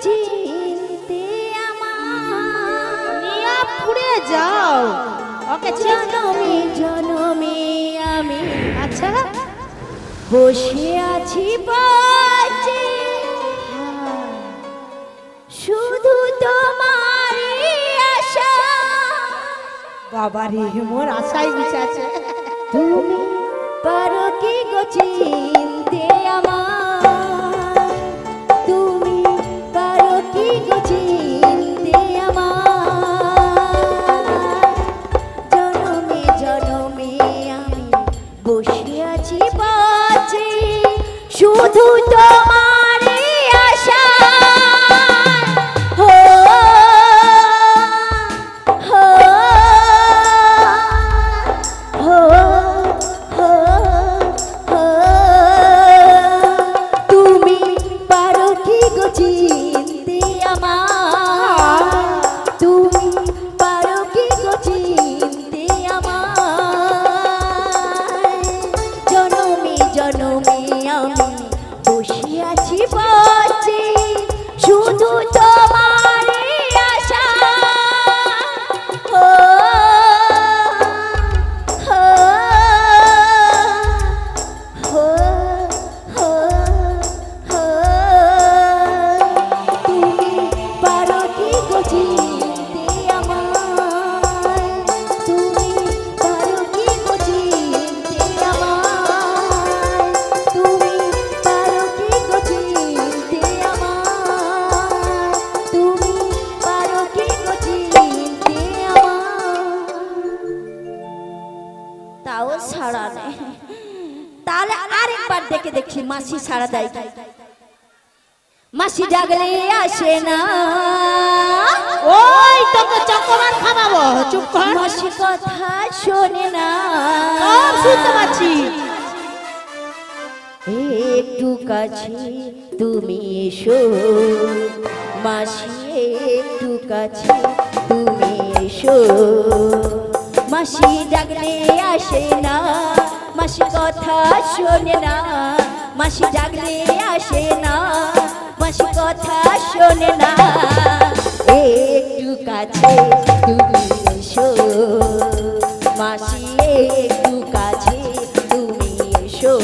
চিনতে আমার নিয়া পুড়ে যাও ওকে জনমে জনমে আমি আচ্ছা বসে আছি বাঁচে শুধু তোমারই আশা বাবা রে মোর আশাই মিশাছে তুমি পারো কি গো চিনতে আমার তুমি পারো কি গো চিনতে আমার জনমে জনমে আমি বসে আছি বাঁচে শুধু তোমারই আশা হো হো হো হো হো তুমি পারো কি গো চিনতে আমার তুমি পারো কি গো চিনতে আমার জনমে জনমে আমি বসে আছি বাঁচে শুধু তোমারই আশা ও হো হো হো হো তুমি পারো কি গো চিনতে আমার তুমি পারো কি গো চিনতে আমার তুমি পারো কি গো চিনতে আমার তুমি পারো কি গো চিনতে আমার তাও সাড়া নেই তাহলে আরেকবার ডেকে দেখি মাসি সাড়া দেয় কি? মাসি ডাকলে আসে না ওই তোকে চকোবার খাওয়াবো চুপ কর মাসি কথা শোনে না সব শুনতে পাচ্ছি একটু কাছে তুমি এসো মাসি একটু কাছে তুমি এসো মাসি ডাকলে আসে না মাসি কথা শোনে না মাসি ডাকলে আসে না মাসি কথা শোনে না একটু কাছে তুমি এসো মাসি একটু কাছে তুমি এসো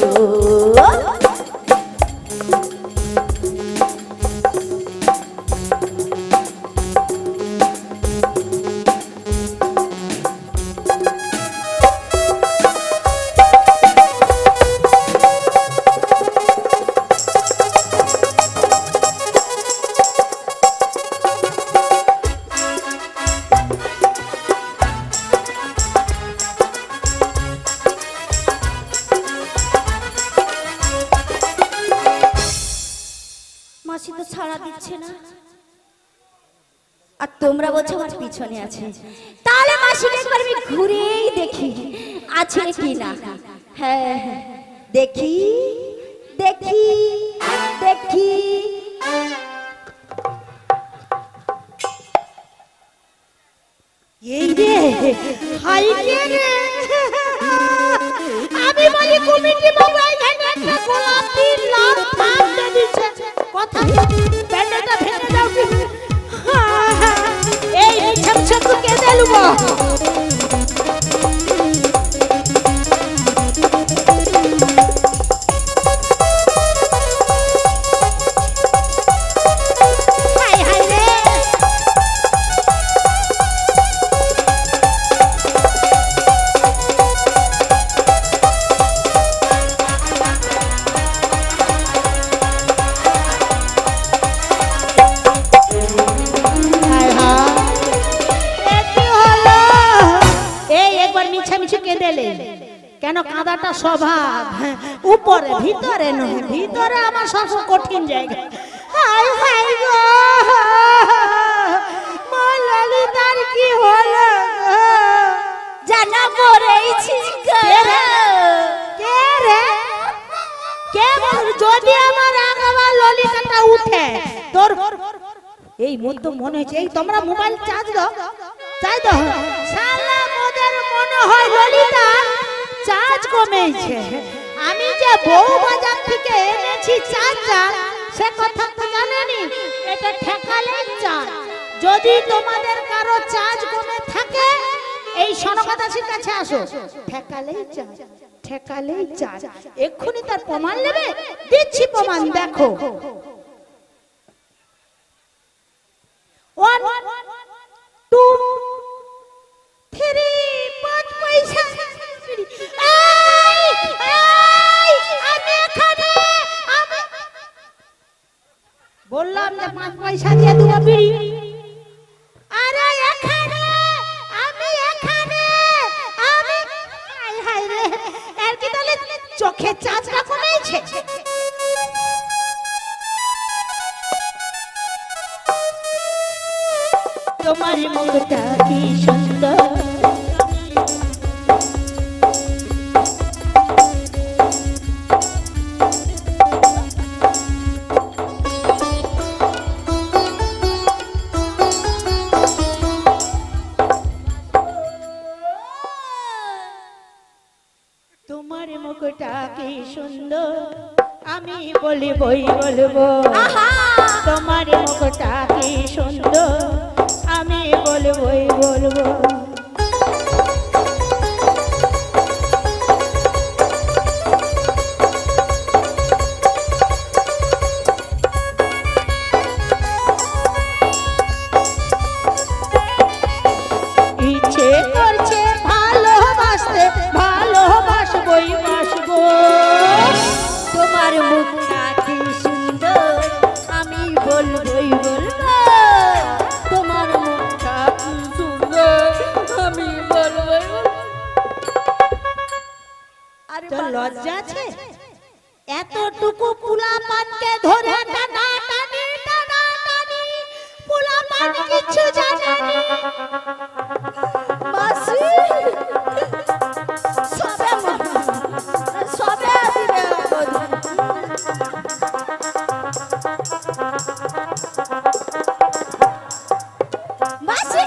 মাসি তো ছাড়া দিচ্ছে না আর তোমরা বলছো আমার পিছনে আছে তাহলে মাসিকে একবার আমি ঘুরেই দেখি আছে কি না হ্যাঁ হ্যাঁ, দেখি দেখি দেখি এই রে হাই কে রে আমি বলি কমিটি বাবু এখানে একটা গোলাপি লাল পান দিয়ে দিচ্ছে কথা প্যান্ডেলটা ভেঙে দাও কি এই মিছাম সব কে দেলুবো হাই হাই রে কেন কাঁদাটা স্বভাব উপরে ভিতরে নয় ভিতরে আমার সবচেয়ে কঠিন জায়গা হাই হাই গো মা ললিতার কি হলো জানা পড়েছি কে রে কে বল যদি আমার আগাবা ললিতাটা উঠে তোর এই মত মনে হচ্ছে এই তোমরা মোবাইল চার্জ দাও চাই দাও শালা মোদের মনে হয় ললিতা চার্জ কমেছে আমি যে বউ বাজার থেকে এনেছি চার্জার সে কথা তো জানে জানেনি এটা ঠেকালেই চাঁদ। যদি তোমাদের কারো চার্জ কমে থাকে এই সনকাদাসীর কাছে আসো, ঠেকালেই চাঁদ, ঠেকালেই চাঁদ। এক্ষুনি তার প্রমাণ নেবে, দিচ্ছি প্রমাণ। দেখো 1 2 3 5 পয়সা। আমি এখানে, বললাম যে 5 পয়সা দিয়ে দেবো বিড়ি। আরে এখানে, আমি এখানে, আমি হায় হায় রে, এর কি তাহলে চোখে চাঁদটা কমেছে? তোমার মুখটা কি সুন্দর, তোমার মুখটা কি সুন্দর, আমি বলবই বলবো। তোমার মুখটা কি সুন্দর, আমি বলবই বলবো। ইচ্ছে করছে ভালোবাসতে, ভালোবাসবই বাসবো। তোমার মুখটা কি সুন্দর, আমি বলবই বলবো। তোমার মুখটা কি সুন্দর, আমি বলবই বলবো। আরে তোর লজ্জা আছে? এতটুকু পুলা পানকে ধরে টানা টানি, টানা টানি, পুলা পান কিছু জানেনি। মাসি সবে দিবে মাসি।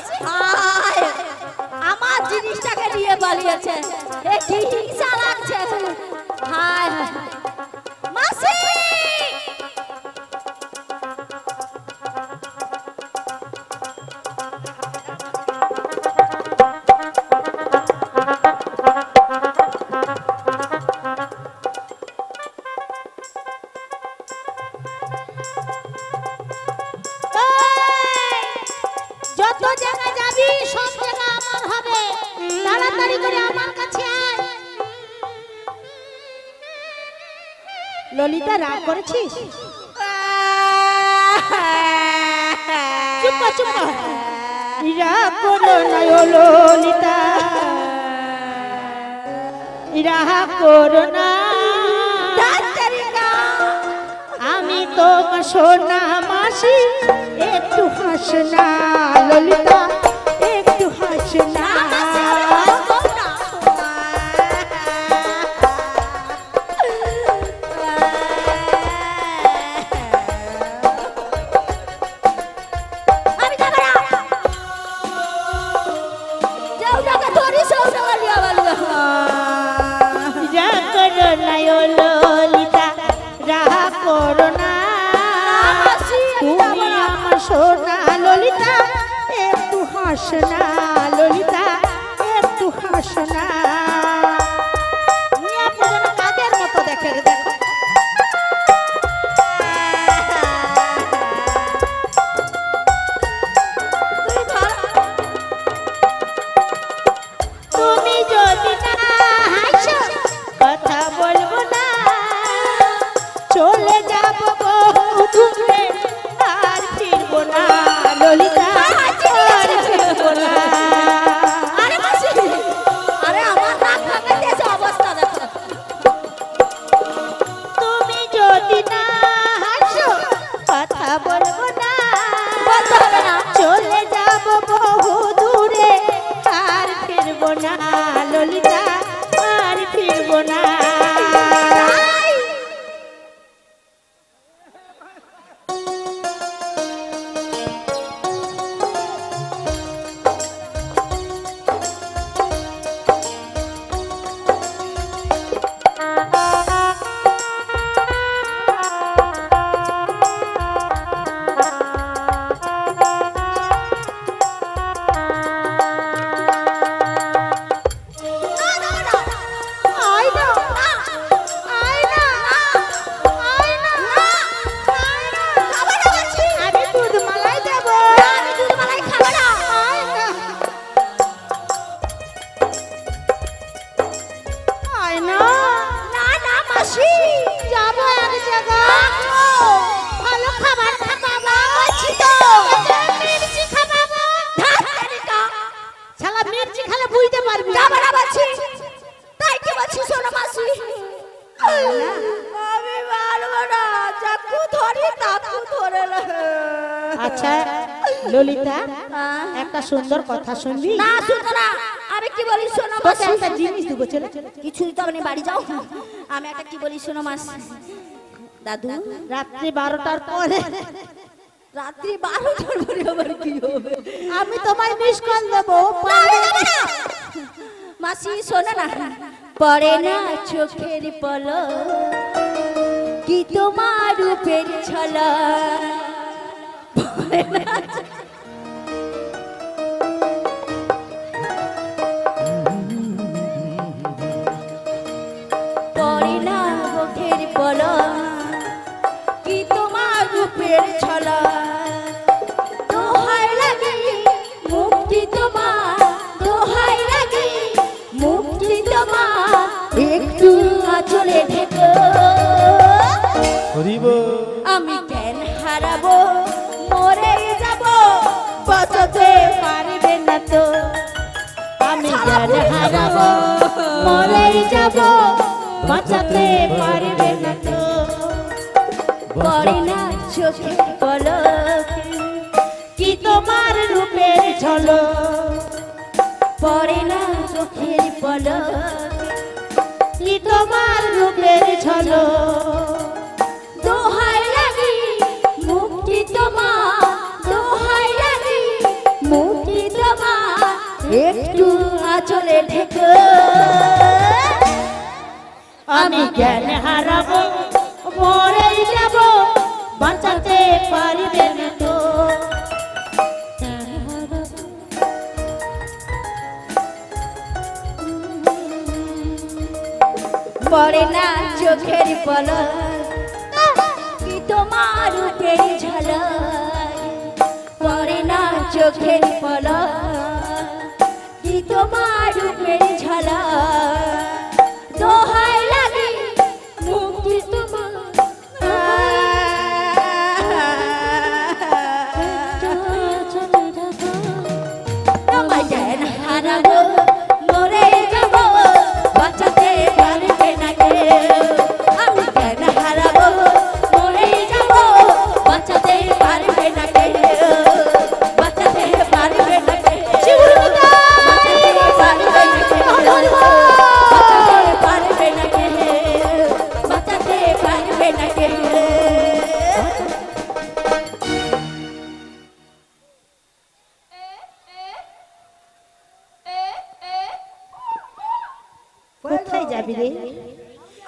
আমার জিনিসটাকে নিয়ে পালিয়েছে, এ কি হিংসা লাগছে। হায় হায় মাসি। যত জায়গা যাবি সব জায়গা আমার হবে, তাড়াতাড়ি করে আমার কাছে আয়। ললিতা রাগ করেছিস? চুপ কর, চুপ কর। রাগ করো না ও ললিতা, রাগ করো না। আমি তোমার সোনা মাসি, একটু হাস না ললিতা, একটু হাস না। ললিতা রাগ করো না, তুমি আমার সোনা ললিতা, একটু হাস না ললিতা, একটু হাস না। কাদের মতো দেখে রে, দেখো তুমি যদি না হাসো কথা বলবো না, চলে যাবো বহু দূরে, আর ফিরবো না ললিতা, আর ফিরবো না। আরে মাসি, আরে আমার নাক ভাঙে দিয়েছে, অবস্থা দেখো। তুমি যদি না হাসো কথা বলবো না, বলতে হবে না। চলে যাবো বহু দূরে, আর ফিরবো না ললিতা, আর ফিরবো না। পড়ে না। আচ্ছা ললিতা একটা সুন্দর কথা শুনবি? না শুনো না, আমি কি বলি শোনো তোকে মাসি। একটা জিনিস দেবো, চলে কিছু তো আপনি বাড়ি যাও, আমি একটা কি বলি শোনো মাসি। দাদু রাত্রি 12টার পরে রাত্রি 12টার পরে আবার কি হবে? আমি তোমায় মিস কল দেবো। না, আমি যাবো না। মাসি শোনো না, পড়ে না চোখের পলক কি তোমার রূপের ঝলক, পড়ে না পড়ে না চোখের পলক কি তোমার রূপের ঝলক, দোহাই লাগে মুক্তি তোমার, দোহাই লাগে মুক্তি তোমার, একটু আঁচলে ঢেকো। আমি জ্ঞান হারাবো, মরে যাব, বাঁচাতে পারবে না তো। আমি জ্ঞান হারাবো, মরে যাব, বাঁচাতে পারবে না তো। পড়ে না চোখের পলক কি তোমার রূপের ঝলক, পড়ে না চোখের পলক কি তোমার রূপের ঝলক, দোহাই লাগে মুক্তি তোমার, দোহাই লাগে মুক্তি তোমার, একটু আঁচলে ঢেকো। আমি জ্ঞান হারাবো, মরে যাব, বাঁচাতে পারবে না তো। পড়ে না চোখের পলক কি তোমার রূপের ঝলক, পড়ে না চোখের পলক কি তোমার রূপের ঝলক, দোহাই লাগে মুক্তি তোমার। আমার জ্ঞান হারাবো, মরে যাব, বাঁচাতে পারবে না কেউ। আমি জ্ঞান হারাবো, মরে যাব, বাঁচাতে পারবে না কেউ, বাঁচাতে পারবে না কেউ, বাঁচাতে পারবে না কেউ, বাঁচাতে পারবে না কেউ, বাঁচাতে পারবে না কেউ। কোথায় যাবি রে?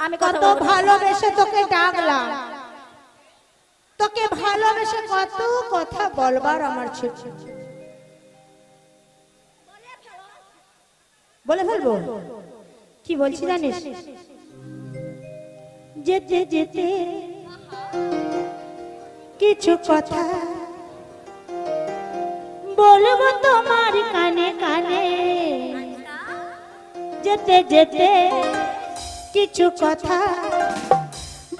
আমি কত ভালোবেসে তোকে ডাকলাম, তোকে ভালোবেসে কত কথা বলবার আমার ছিল। বলে ফেলবো? কি বলছি জানিস? যেতে যেতে কিছু কথা বলবো তোমার কানে কানে, যেতে যেতে কিছু কথা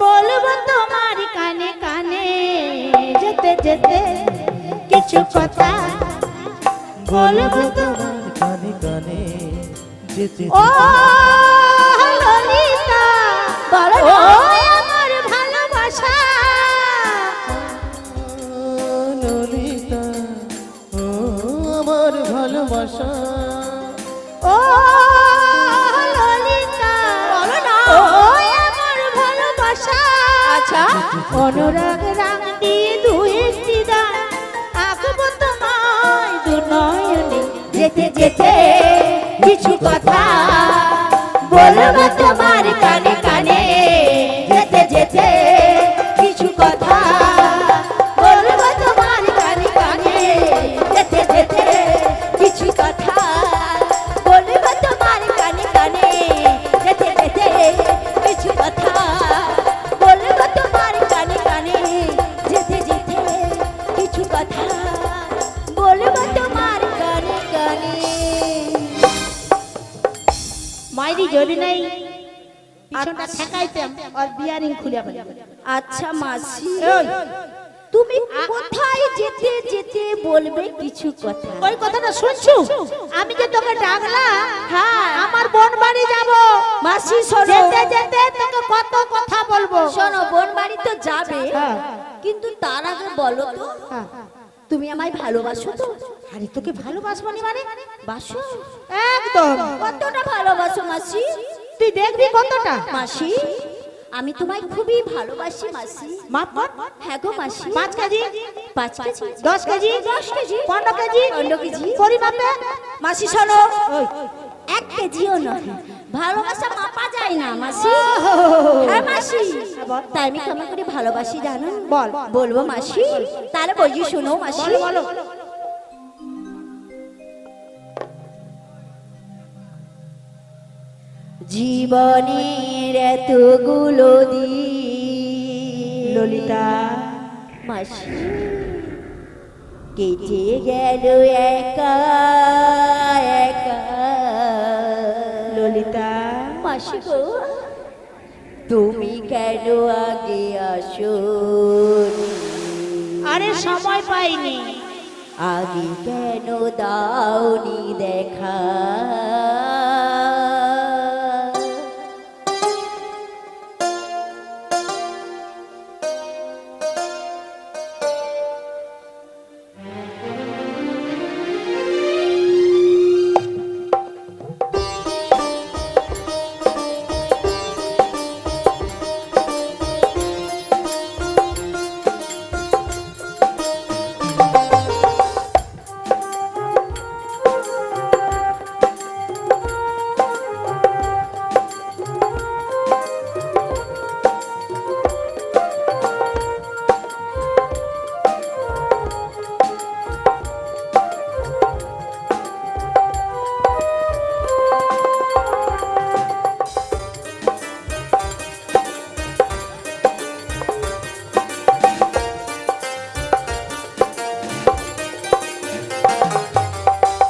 বলবো তোমার কানে কানে, যেতে যেতে কিছু কথা বলবো তোমার কানে কানে যেতে ও ললিতা, বলো ও না। আমার ভালোবাসা, ললিতা, ও আমার ভালোবাসা, ও ললিতা, বলো না। ও আমার ভালোবাসা। আচ্ছা অনুরাগ রাগ দিয়ে দুই একটি দান আঁকবো তোমায় দু নয়নে, যেতে যেতে কিছু কথা বলবো তোমার কানে কানে, যেতে যেতে কিছু কথা বলবো তোমার কানে কানে, যেতে যেতে কিছু কথা বলবো তোমার কানে কানে, যেতে যেতে কিছু কথা বলবো তোমার কানে কানে, যেতে যেতে কিছু কথা বলবো তোমার কানে কানে। মাইরি যদি নাই পিছনটা ঠেকাইতাম আর বিয়ারিং খুলে ফেলে। আচ্ছা মাসি, ওই, তুমি কোথায় যেতে যেতে বলবে কিছু কথা? ওই কথাটা শুনছো? আমি যে তোকে ডাকলাম, হ্যাঁ আমার বোন বাড়ি যাব, মাসি শোনো, যেতে যেতে তোকে কত কথা বলবো। শোনো বোন বাড়ি তো যাবে, হ্যাঁ। কিন্তু তার আগে বলো তো হ্যাঁ। তুমি আমায় ভালোবাসো তো? আরে তোকে ভালোবাসবো নি মানে? বাসো? একদম। কতটা ভালোবাসো মাসি? তুই দেখবি কতটা। মাসি আমি তোমায় খুবই ভালোবাসি মাসি। মাপ কর। হ্যাঁ গো মাসি। 5 KG, 5 KG, 10 KG, 10 KG, 15 KG, 15 KG পরিমাপে। মাসি শোনো, ওই 1 কেজিও নয়, ভালোবাসা মাপা যায় না মাসি। হ্যাঁ মাসি, তাই আমি কেমন করে ভালোবাসি জানো? বল। বলবো মাসি? তাহলে বলি শোনো মাসি। বলো বলো। জীবনের এতগুলো দিন ললিতা মাসি কেটে গেল একা একা। ললিতা মাসি গো তুমি কেন আগে আসো? আরে সময় পাইনি। আগে কেন দাওনি দেখা?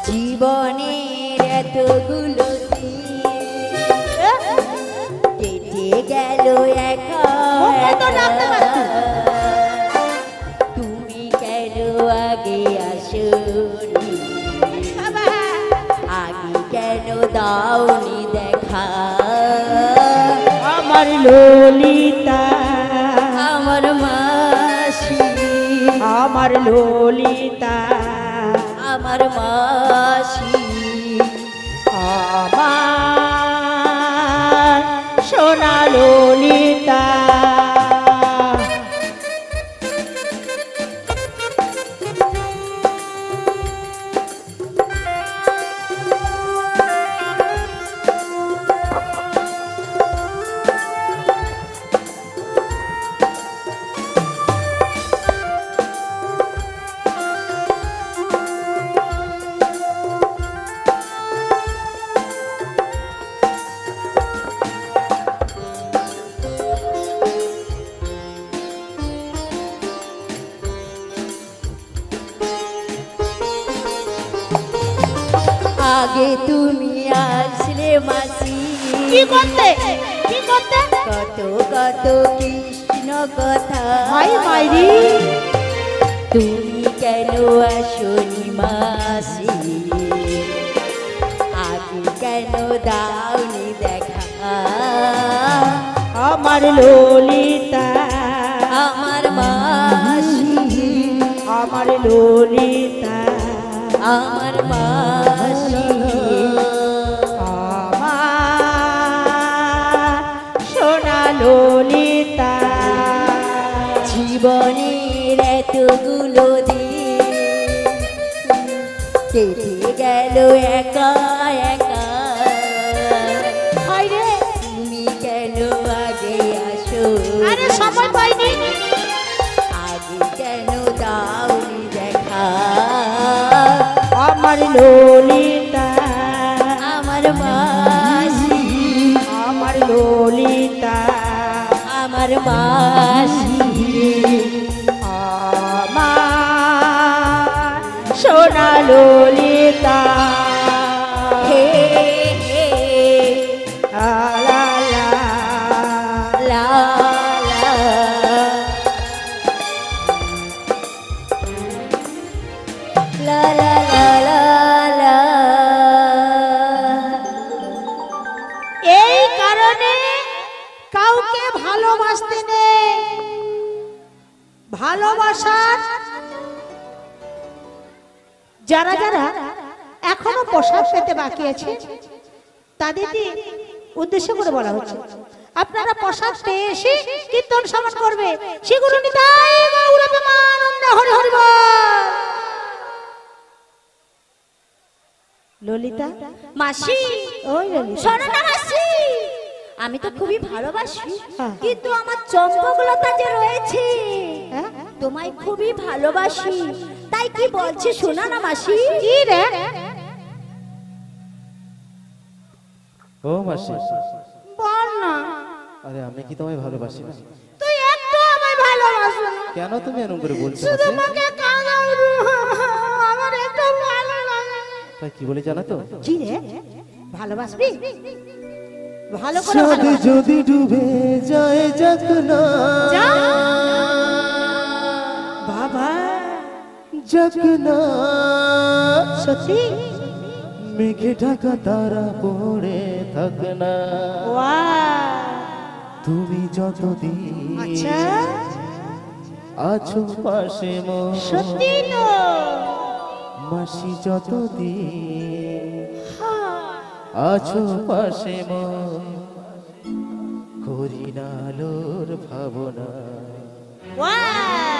জীবনের এতগুলো দিন কেটে গেল একা মুখে তো ডাকতে একা। পারছি। তুমি কেন আগে আসোনি? আগে কেন দাওনি দেখা? আমার ললিতা, আমার মাসি, আমার ললিতা, আমার মাসি, আমার সোনা ললিতা। আগে তুমি আসলে মাসি কি করতে কি করতে? কত কত কৃষ্ণ কথা। হাই মাইরি, তুমি কেন আসনি মাসি? আগে কেন দাওনি দেখা? আমার ললিতা, আমার মাসি, আমার ললিতা, আমার মাসি, আমার সোনা ললিতা। জীবনের এতগুলো দিন কেটে গেল একা একা। হাই রে, তুমি কেন আগে আসো? আরে সময় পাইনি। আগে কেন দাওনি দেখা? আমার ললিতা, আমার মাসি, আমার ললিতা, আমার মাসি, আমার সোনা ললিতা। হে হে লা লা লা, লা লা। লা লা লা লা লা। এই কারণে কাউকে ভালোবাসতে নেই। ভালোবাসার যারা যারা এখনো প্রসাদ পেতে বাকি আছে তাদেরকে উদ্দেশ্য করে বলা হচ্ছে, আপনারা প্রসাদ পেয়ে এসে কীর্তন সমান করবে। সেগুলো নিতাই গৌর প্রেমানন্দে হরি হরি বল। ললিতা মাসি, ওই ললিতা শোনো না মাসি, আমি তো খুবই ভালোবাসি, হ্যাঁ। কিন্তু আমার চম্পকলতা যে রয়েছে, হ্যাঁ? তোমায় খুবই ভালোবাসি, তাই কি বলছে শোনা না মাসি। কি রে? ও মাসি, বল না। আরে আমি কি তোমায় ভালোবাসি না? তুই একটু আমায় ভালোবাসো না। কেন তুমি এরকম করে বলছো শুধু মাসি? আমাকে কাঁদাও রে। আমার একটু ভালো লাগে। তাই কি বলে জানো তো? কি রে? ভালোবাসবি? ভালো করে চাঁদ ভালোবাস। যদি ডুবে যায় যাক না, যা। বাবা যাক না, সত্যি? মেঘে ঢাকা তারা পড়ে থাক না, ওয়াও, তুমি যতদিন আচ্ছা আছো পাশে মোর, সত্যি তো। মাসি যতদিন আছো পাশে মোর, করি না আলোর ভাবনা। ওয়াও,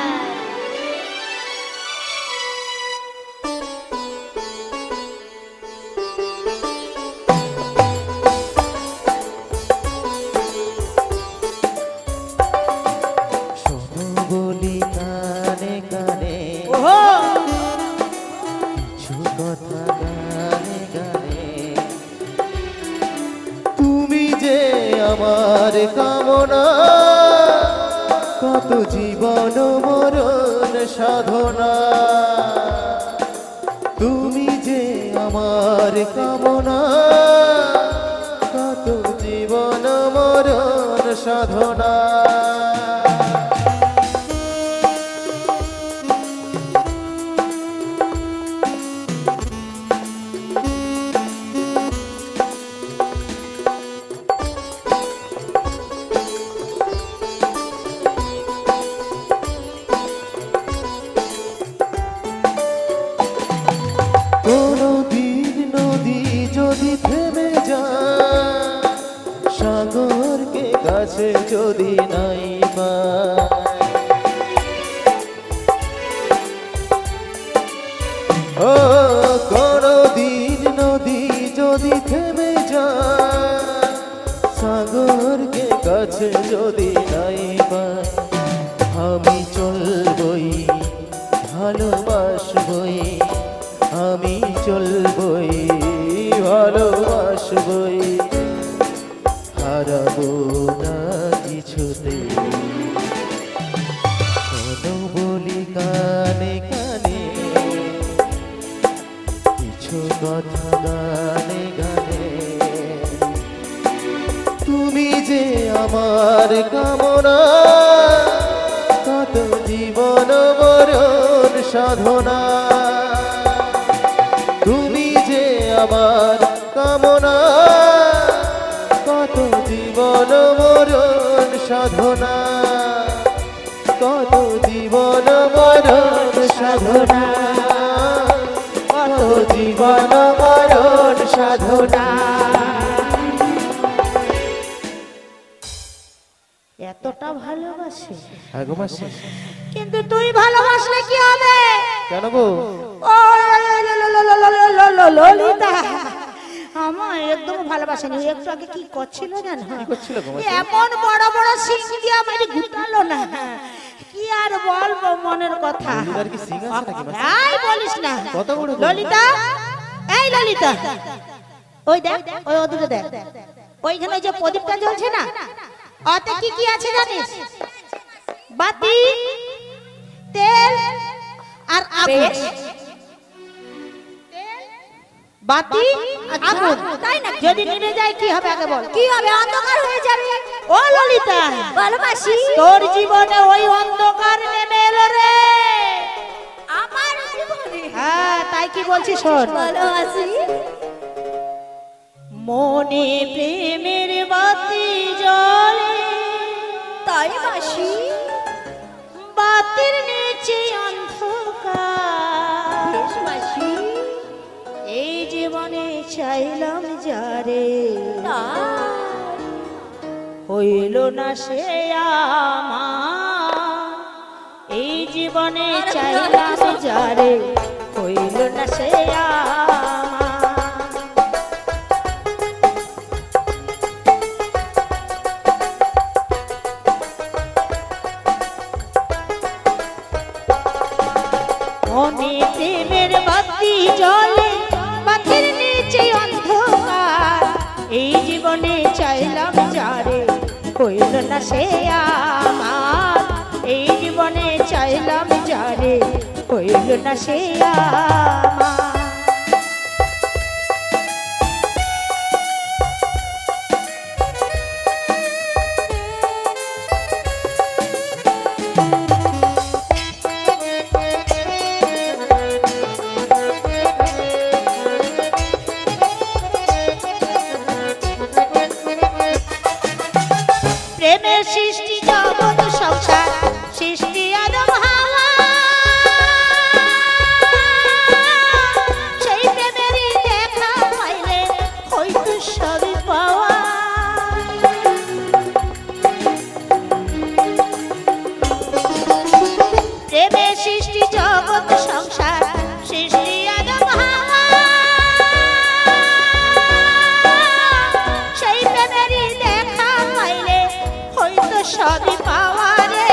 শোনো বলি কানে কানে, ওহো, কিছু কথা গানে গানে, তুমি যে আমার কামনা, কত জীবন মরণ সাধনা, তুমি যে আমার কামনা, কত জীবন মরণ সাধনা। কোনো দিন নদী যদি থেমে যায়, সাগরকে কাছে যদি নাই পায়, ও কোনো দিন নদী যদি থেমে যায়, সাগরকে কাছে যদি নাই পায়, আমি চলবই ভালোবাসবই, আমি চলবই ভালোবাসবই, হারাবো না কিছুতে। শোনো বলি কানে কানে, কিছু কথা গানে গানে, তুমি যে আমার কামনা, কত জীবন মরণ সাধনা, তুমি যে আমার কামনা, কত জীবন মরণ সাধনা, কত জীবন মরণ সাধনা, কত জীবন মরণ সাধনা। এতটা ভালোবাসে, আগো মাসি, কিন্তু তুই ভালোবাসলে কি হবে? কেন গো? ও ললিতা আমার একদম ভালোবাসেনি। একটু আগে কি করছিল জানো? কি করছিল গো মাসি? এমন বড় বড় সিং দিয়ে আমাকে গুতালো না, কি আর বলবো মনের কথা। ললিতার কি সিং আছে নাকি মাসি? এই বলিস না। কত বড় গো? ললিতা, এই ললিতা, ওই দেখ, ওই ওদিকে দেখ, ওইখানে ওই যে প্রদীপটা জ্বলছে না, ওতে কি কি আছে জানিস? বাতি, তেল আর আগুন। বাতি আগুন, তাই না? যদি নিভে যায় কি হবে আগে বল? কি হবে? অন্ধকার হয়ে যাবে। ও ললিতা, ভালোবাসি, তোর জীবনে ওই অন্ধকার নেমে এলো রে। আমার জীবনে হ্যাঁ, তাই কি বলছিস শোন। ভালোবাসি, মনে প্রেমের বাতি জ্বলে, তাই মাসি। বাতি বাতির নিচে অন্ধকার বেশ মাসি এই জীবনে চাইলাম যারে তাই হইল না সে আমার এই জীবনে চাইলাম যারে হইল না সে আমার মনে প্রেমের বাতি জ্বলে বাতির নিচে অন্ধকার এই জীবনে চাইলাম যারে হইল না সে আমার এই জীবনে চাইলাম যারে হইল না সে আমার প্রেমের সৃষ্টি জগৎ সংসার সৃষ্টি আদম হাওয়া সেই প্রেমেরই দেখা পাইলে হয়তো সবই পাওয়া প্রেমের সৃষ্টি জগৎ সংসার সৃষ্টি আদম হাওয়া সেই প্রেমেরই দেখা পাইলে হয়তো সবই পাওয়া রে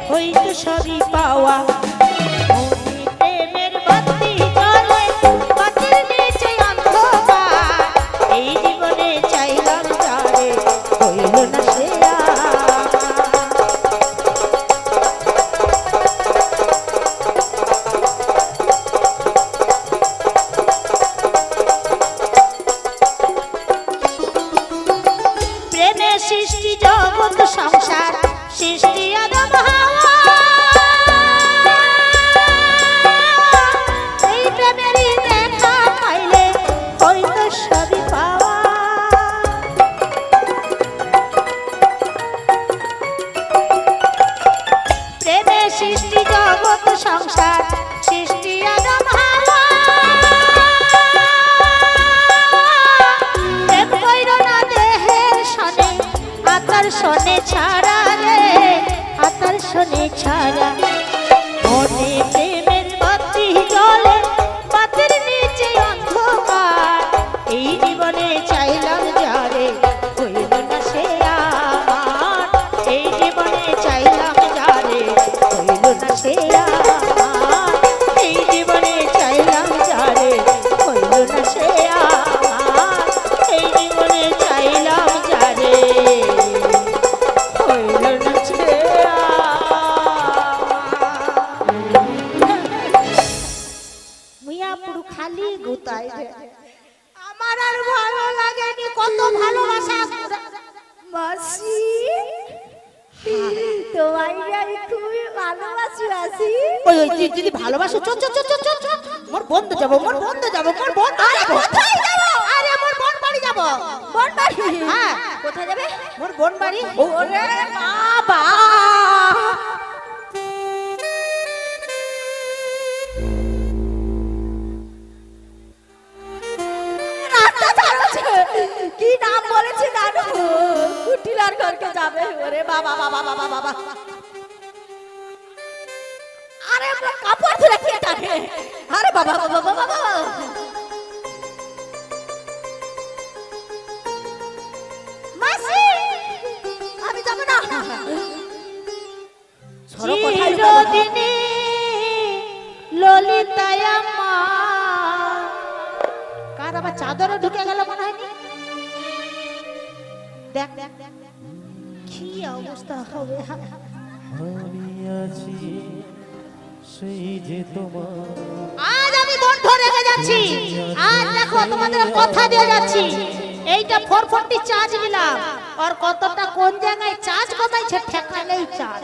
হয়তো সবই পাওয়া মনে প্রেমের বাতি জ্বলে বাতির নিচে অন্ধকার এই জীবনে চাইলাম যারে হইল না সে আমার প্রেমের সৃষ্টি জগৎ সংসার সৃষ্টি আদম হাওয়া এই প্রেমেরই দেখা পাইলে হয়তো সবই পাওয়া প্রেমের সৃষ্টি জগৎ সংসার সৃষ্টি আদম হাওয়া প্রেম কইর না দেহের সনে আতার সনে ছাড়া রে আতার সনে ছাড়া মনে প্রেমের বাতি জ্বলে বাতির নিচে অন্ধকার এই জীবনে চাইলাম যারে হইল না সে আমার এই জীবনে চাইলাম যারে হইল না সে আমার এই জীবনে চাইলাম যারে হইল না সে আমার এই জীবনে চাইলাম যারে হইল না সে মুইয়া পুরো খালি গোতায় রে আমার আর ভালো লাগেনি কত ভালোবাসা মাসি তোমায় আমি খুবই ভালোবাসি মাসি ওই ওই যদি ভালোবাসো চল চল চল চল চল মোর বন্ধু যাব মোর বন্ধু যাব মোর বোন আরে কোথায় যাবো আরে মোর বোন বাড়ি যাব বোন বাড়ি হ্যাঁ কোথায় যাবে মোর বোন বাড়ি ওরে বাবা রাস্তা ছাড়ছে কি নাম বলেছে জানো কুটিলার ঘরকে যাবে ওরে বাবা বাবা বাবা বাবা আরে কাপড় ধরে কি টানে আরে বাবা বাবা বাবা বাবা মাসি আমি যাব না সরো কোথায় যাবে চিরদিনে ললিতায় আমার কার আবার চাদরে ঢুকে গেল মনে হয়নি দেখ দেখ দেখ কি অবস্থা হবে আমি আছি সেই যে তোমার আজ আমি বন্ধ রেখে যাচ্ছি আজ দেখো তোমাদের কথা দিয়ে যাচ্ছি এইটা 440 চার্জ নিলাম আর কতটা কোন জায়গায় চার্জ কমাইছে ঠেকালেই চার্জ